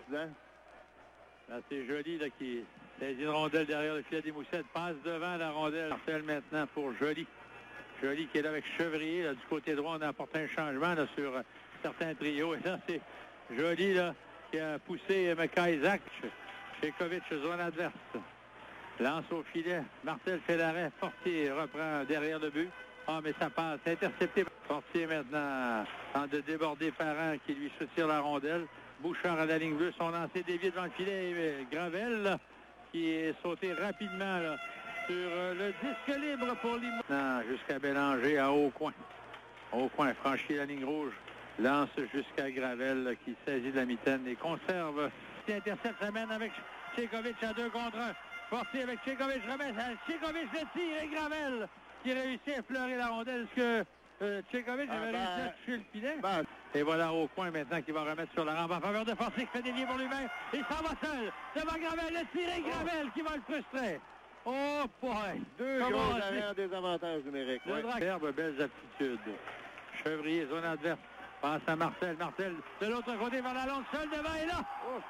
accident. Là, c'est Joly là, qui saisit une rondelle derrière le filet des Moussettes. Passe devant la rondelle. Marcel maintenant pour Joly. Joly qui est là avec Chevrier. Là, du côté droit, on a apporté un changement là, sur certains trios. Et là, c'est Joly là, qui a poussé McIsaac. Chekovic, zone adverse. Lance au filet. Martel fait l'arrêt. Fortier reprend derrière le but. Ah, mais ça passe. Intercepté. Fortier maintenant tente de déborder Parent qui lui soutire la rondelle. Bouchard à la ligne bleue. Son lancé dévié devant le filet. Gravel là, qui est sauté rapidement là, sur le disque libre pour Limoilou. Jusqu'à Bélanger à haut coin. Au coin, franchit la ligne rouge. Lance jusqu'à Gravel là, qui saisit de la mitaine et conserve. Qui intercepte, ça mène avec Chekovic à 2 contre 1. Fortier avec Chekovic, remet à Chekovic le tir et Gravel qui réussit à fleurer la rondelle. Est-ce que Chekovic avait réussi à toucher le filet? Et voilà au coin maintenant qui va remettre sur la rampe en faveur de Fortier qui fait dévier pour lui-même. Il s'en va seul devant Gravel. Le tir et Gravel qui va le frustrer. Oh boy! Deux gros arrières des avantages numériques. Le Drac, belles aptitudes. Chevrier, zone adverse. Passe à Marcel. Marcel de l'autre côté vers Lalonde, seul devant et là.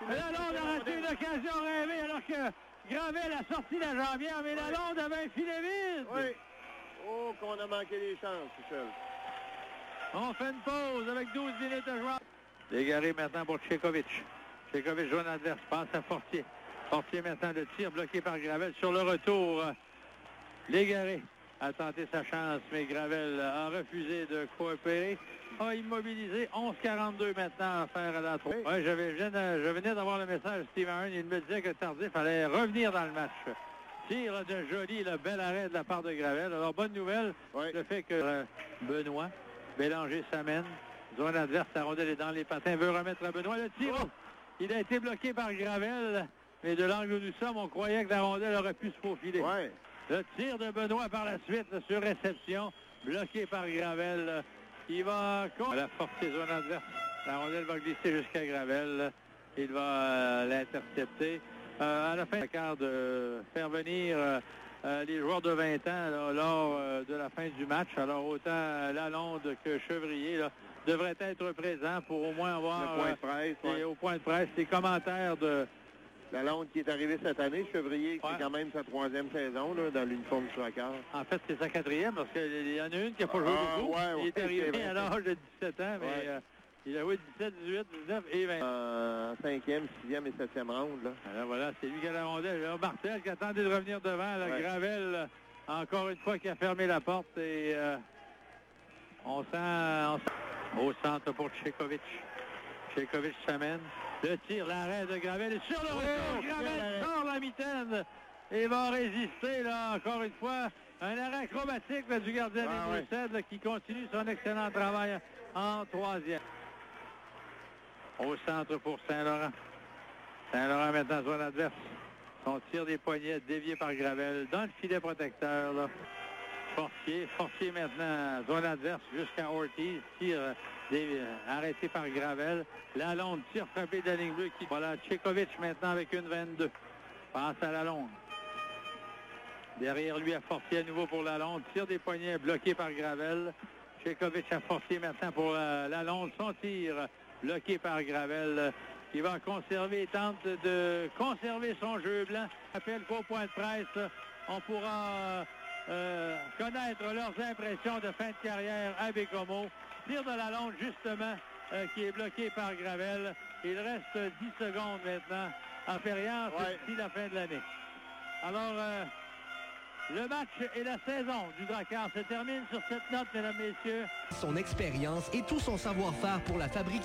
Lalonde a raté une occasion rêvée alors que Gravel a sorti la jambière, mais Lalonde avait un filet vide. Oui. Oh, qu'on a manqué les chances, Michel. On fait une pause avec 12 minutes à jouer. Légaré maintenant pour Chekovic. Chekovic, zone adverse. Passe à Fortier. Fortier maintenant le tir bloqué par Gravel sur le retour. Légaré a tenté sa chance, mais Gravel a refusé de coopérer. A immobilisé 11-42 maintenant à faire à la 3. Oui. Ouais, je venais d'avoir le message de Steve Arne. Il me disait que Tardif allait revenir dans le match. Tir de Joly, le bel arrêt de la part de Gravel. Alors, bonne nouvelle, le fait que Benoît, Bélanger s'amène. Zone adverse, la rondelle est dans les patins. Veut remettre à Benoît. Le tir, il a été bloqué par Gravel. Mais de l'angle où nous sommes, on croyait que la rondelle aurait pu se faufiler. Ouais. Le tir de Benoît par la suite sur réception, bloqué par Gravel. Il va à la Fortier, zone adverse. La rondelle va glisser jusqu'à Gravel. Il va l'intercepter. À la fin, il de faire venir les joueurs de 20 ans là, lors de la fin du match. Alors autant Lalonde que Chevrier là, devraient être présents pour au moins avoir le point de presse, au point de presse les commentaires de Lalonde qui est arrivé cette année, Chevrier, c'est quand même sa 3e saison là, dans l'uniforme du Tracker. En fait, c'est sa 4e parce qu'il y en a une qui n'a pas joué beaucoup. Il est arrivé à l'âge de 17 ans, mais il a joué 17, 18, 19 et 20. 5e, 6e et 7e ronde. Là. Alors voilà, c'est lui qui a la rondelle. Là, Martel qui attendait de revenir devant. Là, Gravel, encore une fois, qui a fermé la porte. Et on sent au centre pour Chekovic. Chekovic s'amène. Le tir, l'arrêt de Gravel est sur le retour. Gravel sort la mitaine et va résister, là, encore une fois. Un arrêt acrobatique là, du gardien des Moussettes qui continue son excellent travail en 3e. Au centre pour Saint-Laurent. Saint-Laurent maintenant zone adverse. Son tir des poignets dévié par Gravel dans le filet protecteur. Là. Fortier maintenant zone adverse jusqu'à Ortiz. Tir arrêté par Gravel. Lalonde, tir frappé de la ligne bleue. Voilà, Chekovic maintenant avec une 22. Passe à Lalonde. Derrière lui à Fortier à nouveau pour Lalonde. Tir des poignets bloqué par Gravel. Chekovic à Fortier maintenant pour Lalonde. Son tir bloqué par Gravel. Il va conserver, tente de conserver son jeu blanc. Rappelle qu'au point de presse, on pourra connaître leurs impressions de fin de carrière à Bécomo. Tir de Lalonde, justement, qui est bloqué par Gravel. Il reste 10 secondes maintenant en période d'ici la fin de l'année. Alors, le match et la saison du Drakkar se termine sur cette note, mesdames, messieurs. Son expérience et tout son savoir-faire pour la fabrication